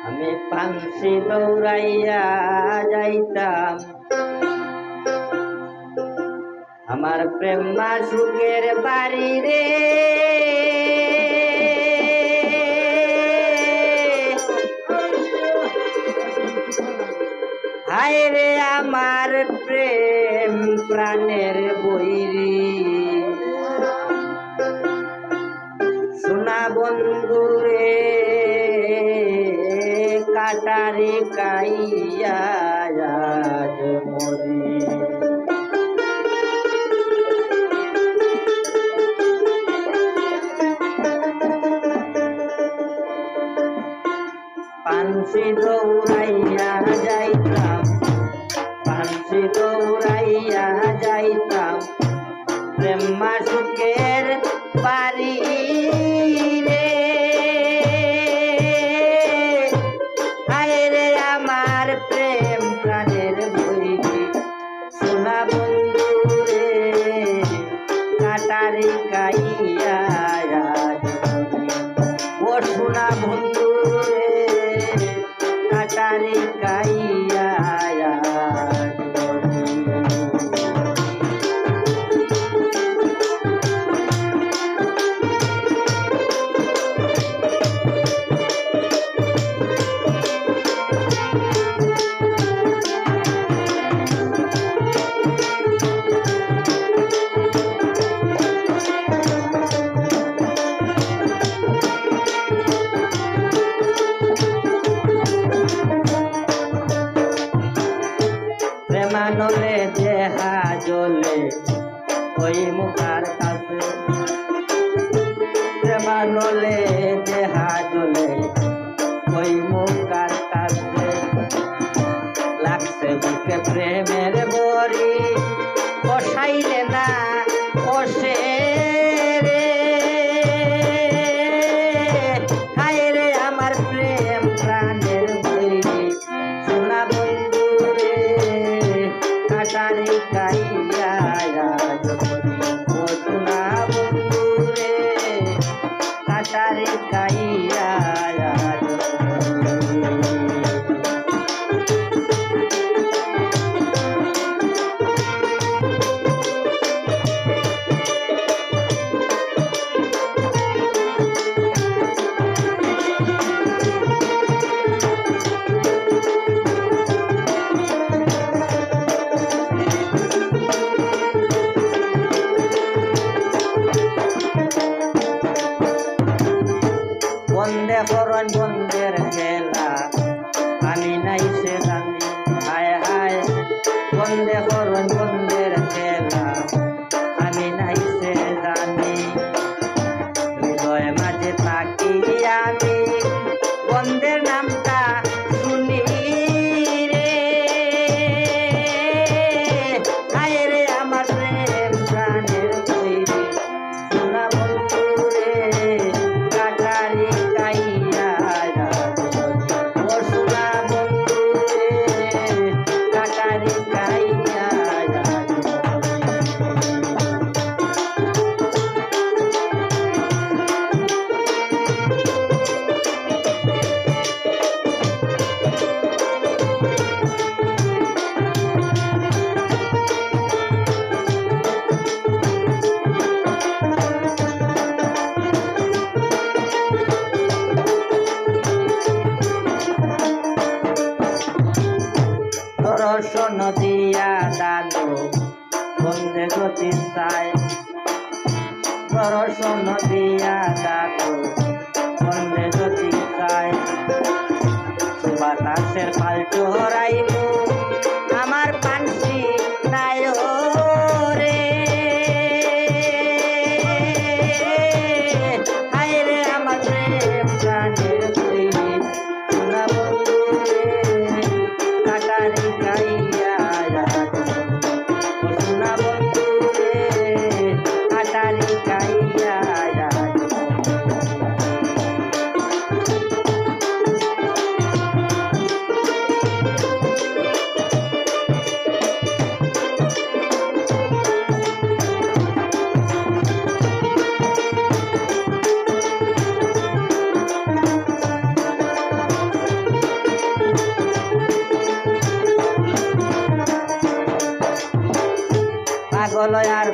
আমি পানসি দৌড়াইয়া যাইতাম আমার প্রেম মাসুকের বাড়ি রে। হায় রে আমার প্রেম প্রাণের বৈরি, সোনা বন্ধু রে কাটারে কাইয়া আজ মরি। পানসি দৌড়াইয়া যাইতাম, পানসি দৌড়াইয়া যাইতাম প্রেম মাসুকের বাড়ি রে। হায় রে আমার প্রেম প্রাণের বৈরি, সোনা বন্ধু রে কাটারি কাইয়া ও সোনা বন্ধু রে কাটারি কাইয়া প্রেমানলে দেহা জলে ওই মুখার কাছে, প্রেমানলে দেহা জলে ওই মুখার কাছে। লাগছে বুকে প্রেমের বরি বসাইলে না বসে রে। হায় রে আমার প্রেম প্রাণের বৈরি, সোনা বন্ধু রে কাটারি কাইয়া ও সোনা বন্ধু রে কাটারি কাইয়া। বন্দে করন বন্দের খেলা আমি নাই সে জানি। হায় হায় বন্দে করন বন্দের খেলা আমি নাই সে জানি। হৃদয় মাঝে থাকি আমি বন্দের নামটা শুনি রে। হায় রে আমার প্রেম প্রাণের বৈরি, সোনা বন্ধু রে কাটারি কাইয়া ও সোনা বন্ধু রে কাটারি কাইয়া। দর্শন দিয়া দাদু বন্দে গতি চাই, দর্শন দিয়া দাদু বন্দে গতি চাই। বাতাসের পাল্টু হরাইমু আমার পানসি নাই রে। হায় রে আমার প্রেম প্রাণের বৈরি, সোনা বন্ধু রে কাটারি কাইয়া ও সোনা বন্ধু রে কাটারি কাইয়া। বলো আর